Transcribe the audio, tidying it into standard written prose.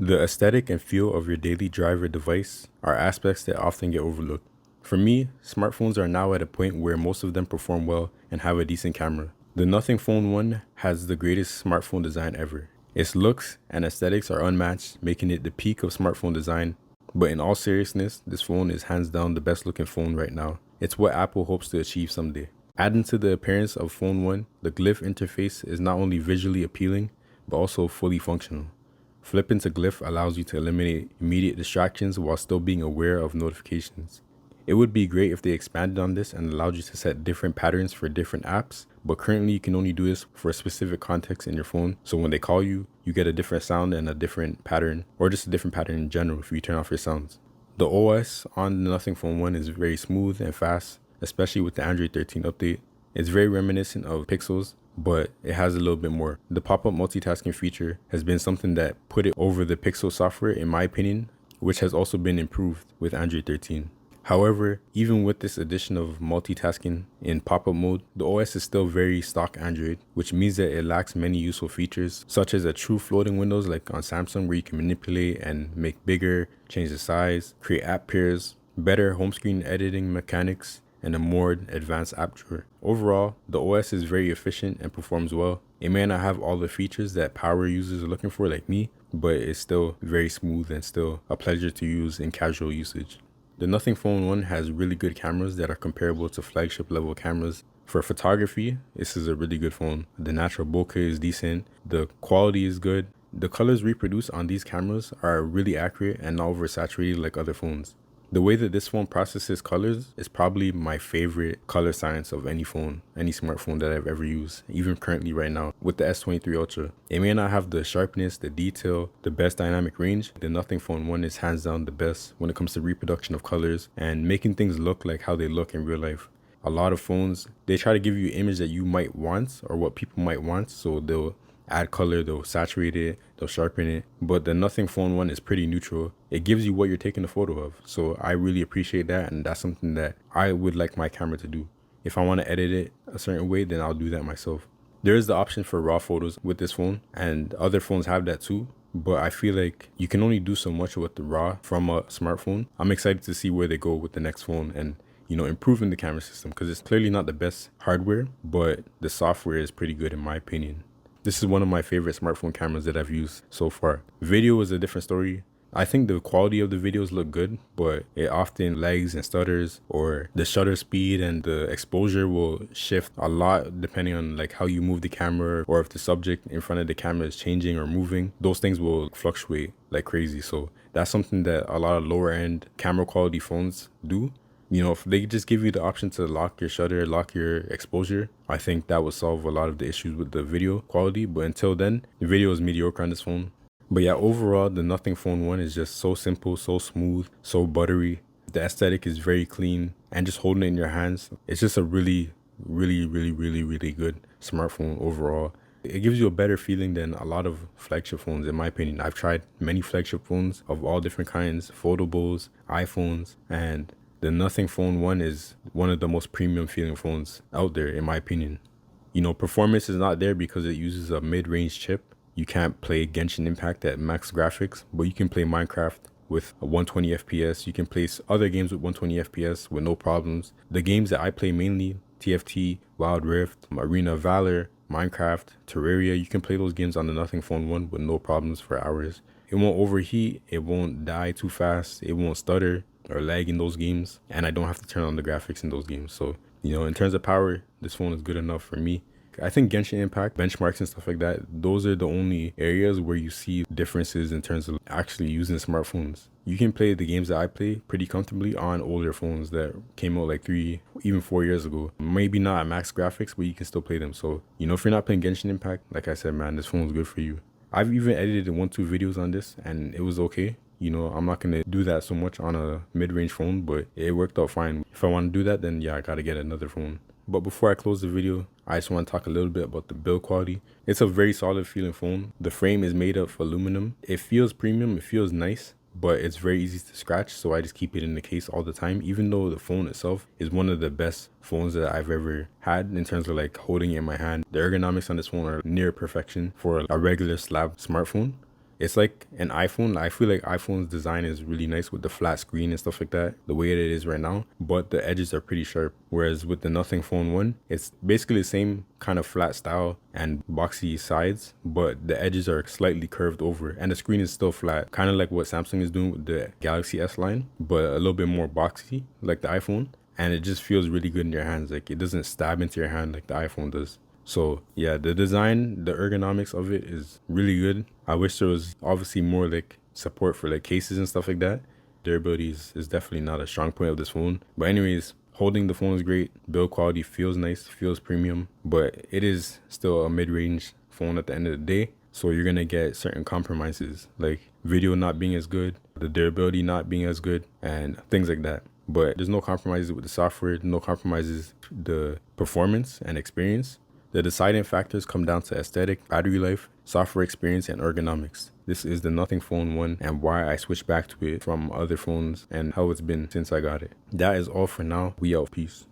The aesthetic and feel of your daily driver device are aspects that often get overlooked. For me, smartphones are now at a point where most of them perform well and have a decent camera. The Nothing Phone 1 has the greatest smartphone design ever. Its looks and aesthetics are unmatched, making it the peak of smartphone design. But in all seriousness, this phone is hands down the best looking phone right now. It's what Apple hopes to achieve someday. Adding to the appearance of Phone 1, the glyph interface is not only visually appealing, but also fully functional. Flipping to glyph allows you to eliminate immediate distractions while still being aware of notifications. It would be great if they expanded on this and allowed you to set different patterns for different apps, but currently you can only do this for a specific context in your phone. So when they call you, you get a different sound and a different pattern, or just a different pattern in general if you turn off your sounds. The OS on the Nothing Phone 1 is very smooth and fast, especially with the Android 13 update. It's very reminiscent of Pixels, but it has a little bit more. The pop-up multitasking feature has been something that put it over the Pixel software in my opinion, which has also been improved with Android 13. However, even with this addition of multitasking in pop-up mode, the OS is still very stock Android, which means that it lacks many useful features, such as a true floating windows like on Samsung where you can manipulate and make bigger, change the size, create app pairs, better home screen editing mechanics, and a more advanced app drawer. Overall, the OS is very efficient and performs well. It may not have all the features that power users are looking for like me, but it's still very smooth and still a pleasure to use in casual usage. The Nothing Phone 1 has really good cameras that are comparable to flagship level cameras. For photography, this is a really good phone. The natural bokeh is decent, the quality is good. The colors reproduced on these cameras are really accurate and not oversaturated like other phones. The way that this phone processes colors is probably my favorite color science of any phone, any smartphone that I've ever used, even currently right now with the S23 Ultra. It may not have the sharpness, the detail, the best dynamic range. The Nothing Phone 1 is hands down the best when it comes to reproduction of colors and making things look like how they look in real life. A lot of phones, they try to give you an image that you might want or what people might want, so they'll add color, they'll saturate it, they'll sharpen it, but the Nothing Phone 1 is pretty neutral. It gives you what you're taking a photo of, so I really appreciate that, and that's something that I would like my camera to do. If I want to edit it a certain way, then I'll do that myself. There is the option for RAW photos with this phone, and other phones have that too, but I feel like you can only do so much with the RAW from a smartphone. I'm excited to see where they go with the next phone and improving the camera system, because it's clearly not the best hardware, but the software is pretty good in my opinion. This is one of my favorite smartphone cameras that I've used so far. Video is a different story. I think the quality of the videos look good, but it often lags and stutters, or the shutter speed and the exposure will shift a lot depending on like how you move the camera, or if the subject in front of the camera is changing or moving. Those things will fluctuate like crazy. So that's something that a lot of lower end camera quality phones do. If they just give you the option to lock your shutter, lock your exposure, I think that would solve a lot of the issues with the video quality. But until then, the video is mediocre on this phone. But yeah, overall, the Nothing Phone 1 is just so simple, so smooth, so buttery. The aesthetic is very clean, and just holding it in your hands, it's just a really, really, really, really, really good smartphone overall. It gives you a better feeling than a lot of flagship phones, in my opinion. I've tried many flagship phones of all different kinds, foldables, iPhones, and the Nothing Phone 1 is one of the most premium feeling phones out there, in my opinion. Performance is not there because it uses a mid-range chip. You can't play Genshin Impact at max graphics, but you can play Minecraft with a 120 FPS. You can play other games with 120 FPS with no problems. The games that I play mainly, TFT, Wild Rift, Arena of Valor, Minecraft, Terraria, you can play those games on the Nothing Phone 1 with no problems for hours. It won't overheat, it won't die too fast, it won't stutter or lag in those games, and I don't have to turn on the graphics in those games. So, in terms of power, this phone is good enough for me. I think Genshin Impact, benchmarks and stuff like that, those are the only areas where you see differences in terms of actually using smartphones. You can play the games that I play pretty comfortably on older phones that came out like 3, even 4 years ago. Maybe not at max graphics, but you can still play them. So, if you're not playing Genshin Impact, like I said, man, this phone is good for you. I've even edited 1-2 videos on this, and it was okay. I'm not going to do that so much on a mid-range phone, but it worked out fine. If I want to do that, then yeah, I got to get another phone. But before I close the video, I just want to talk a little bit about the build quality. It's a very solid feeling phone. The frame is made of aluminum. It feels premium, it feels nice, but it's very easy to scratch, so I just keep it in the case all the time, even though the phone itself is one of the best phones that I've ever had in terms of like holding it in my hand. The ergonomics on this phone are near perfection for a regular slab smartphone. It's like an iPhone. I feel like iPhone's design is really nice with the flat screen and stuff like that, the way it is right now, but the edges are pretty sharp. Whereas with the Nothing Phone 1, it's basically the same kind of flat style and boxy sides, but the edges are slightly curved over and the screen is still flat, kind of like what Samsung is doing with the Galaxy S line, but a little bit more boxy like the iPhone. And it just feels really good in your hands. Like it doesn't stab into your hand like the iPhone does. So yeah, the design, the ergonomics of it is really good. I wish there was obviously more like support for like cases and stuff like that. Durability is definitely not a strong point of this phone. But anyways, holding the phone is great. Build quality feels nice, feels premium, but it is still a mid-range phone at the end of the day. So you're gonna get certain compromises, like video not being as good, the durability not being as good, and things like that. But there's no compromises with the software, no compromises the performance and experience. The deciding factors come down to aesthetic, battery life, software experience, and ergonomics. This is the Nothing Phone 1 and why I switched back to it from other phones and how it's been since I got it. That is all for now. We out. Peace.